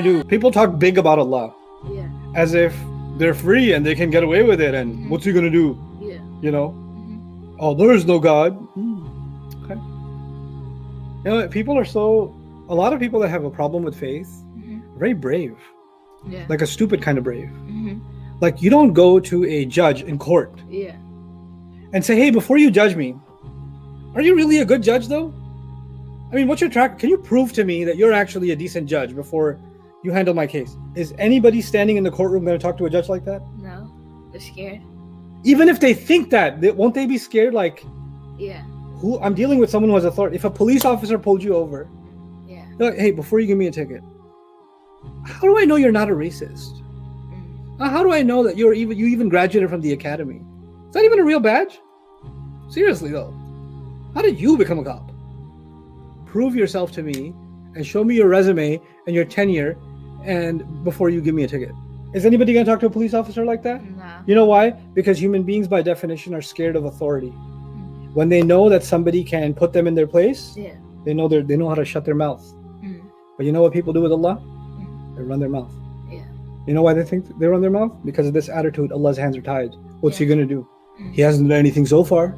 do. People talk big about Allah. Yeah. As if they're free and they can get away with it. And what's he gonna do? Yeah. You know? Oh, there is no God. Okay. You know, people are a lot of people that have a problem with faith are very brave. Yeah. Like a stupid kind of brave. Like you don't go to a judge in court Yeah. and say, hey, before you judge me, are you really a good judge though? I mean, what's your track? Can you prove to me that you're actually a decent judge before you handle my case? Is anybody standing in the courtroom going to talk to a judge like that? No. They're scared. Even if they think that, won't they be scared? Like, Yeah. who I'm dealing with someone who has authority. If a police officer pulled you over, Yeah. you're like, hey, before you give me a ticket, how do I know you're not a racist? How do I know that you even graduated from the academy? Is that even a real badge? Seriously though, how did you become a cop? Prove yourself to me and show me your resume and your tenure, and before you give me a ticket. Is anybody going to talk to a police officer like that? No. You know why? Because human beings by definition are scared of authority. When they know that somebody can put them in their place, Yeah. they know how to shut their mouth. But you know what people do with Allah? They run their mouth. Yeah. You know why they think they run their mouth? Because of this attitude, Allah's hands are tied. What's he going to do? He hasn't done anything so far.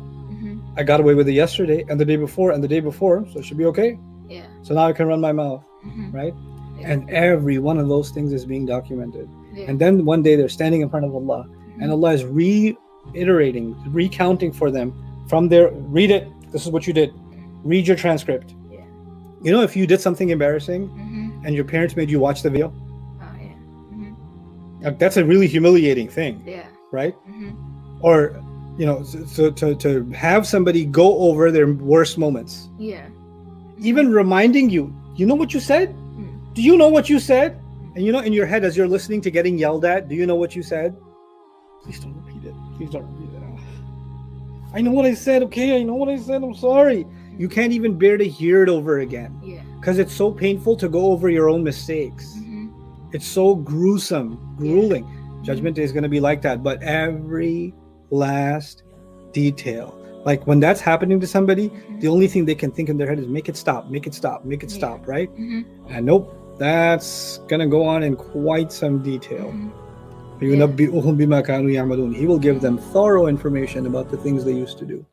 I got away with it yesterday and the day before and the day before, so it should be okay. Yeah. So now I can run my mouth, right? Yeah. And every one of those things is being documented. Yeah. And then one day they're standing in front of Allah, and Allah is recounting for them from their, read it, this is what you did. Read your transcript. Yeah. You know, if you did something embarrassing and your parents made you watch the video, Oh yeah. like, that's a really humiliating thing, Yeah. right? Or, you know, so to have somebody go over their worst moments, Yeah. even reminding you, you know what you said? Do you know what you said? And you know, in your head, as you're listening to getting yelled at, do you know what you said? Please don't repeat it. Please don't repeat it. I know what I said, okay? I know what I said. I'm sorry. You can't even bear to hear it over again. Yeah. Because it's so painful to go over your own mistakes. It's so gruesome, grueling. Judgment Day is going to be like that. But every last detail. Like when that's happening to somebody, the only thing they can think in their head is make it stop, make it stop, make it stop, right? And nope, that's gonna go on in quite some detail. He will give them thorough information about the things they used to do.